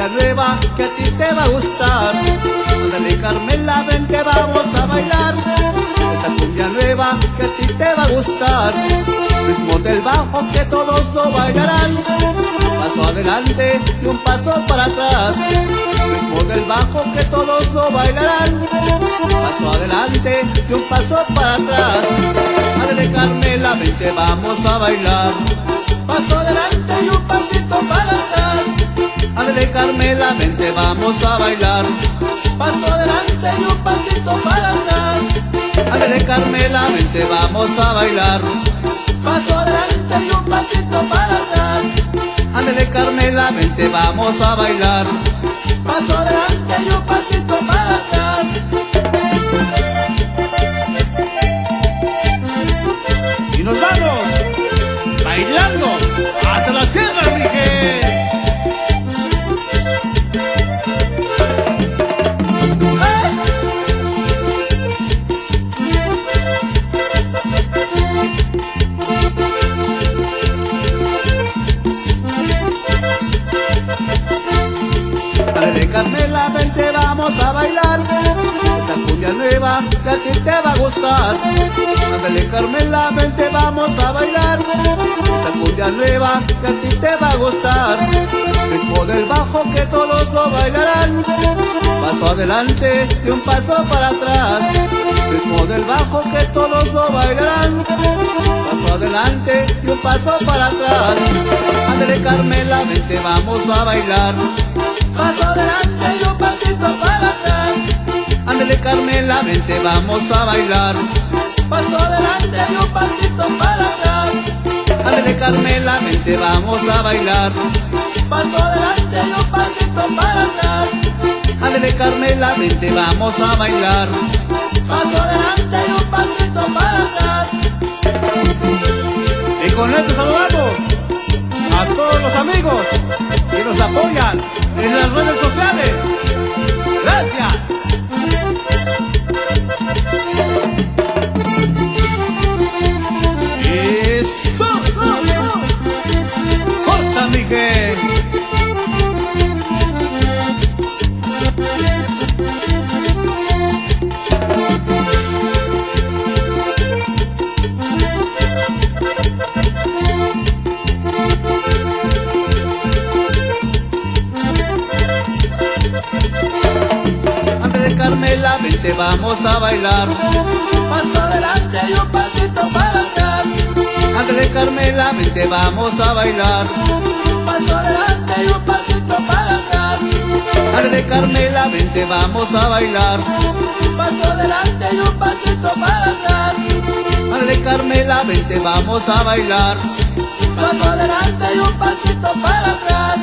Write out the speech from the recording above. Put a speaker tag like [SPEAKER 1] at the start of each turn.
[SPEAKER 1] cumbia nueva que a ti te va a gustar. Ándale Carmela, vente vamos a bailar esta cumbia nueva que a ti te va a gustar. Ritmo del bajo que todos lo bailarán, paso adelante y un paso para atrás. Ritmo del bajo que todos lo bailarán, paso adelante y un paso para atrás. Ándale Carmela, vente vamos a bailar, paso adelante y un pasito para atrás. Ándale Carmela, vente vamos a bailar, paso adelante y un pasito para atrás. Ándale Carmela, vente vamos a bailar, paso adelante y un pasito para atrás. Ándale Carmela, vente vamos a bailar, paso adelante y un pasito para atrás. Y nos vamos bailando hasta la sierra, Miguel. Ándale Carmela, vente vamos a bailar esta cumbia nueva que a ti te va a gustar. Ándale Carmela, vente vamos a bailar esta cumbia nueva que a ti te va a gustar. Ritmo del bajo que todos lo bailarán, paso adelante y un paso para atrás. Ritmo del bajo que todos lo bailarán, paso adelante y un paso para atrás. Ándale Carmela, vente vamos a bailar, paso adelante y un pasito para atrás. Ándale Carmela, vente vamos a bailar, paso adelante y un pasito para atrás. Ándale Carmela, vente vamos a bailar, paso adelante y un pasito para atrás. Ándale Carmela, vente vamos a bailar, paso adelante y un pasito para atrás. Y con esto saludamos a todos los amigos que nos apoyan en las redes sociales. Gracias. Eso. Costa Miguel. Carmela, vente vamos a bailar, paso adelante y un pasito para atrás. Ándale Carmela, vente vamos a bailar, paso adelante y un pasito para atrás. Ándale Carmela, vente vamos a bailar, paso adelante y un pasito para atrás. Ándale Carmela, vente vamos a bailar, paso adelante y un pasito para atrás.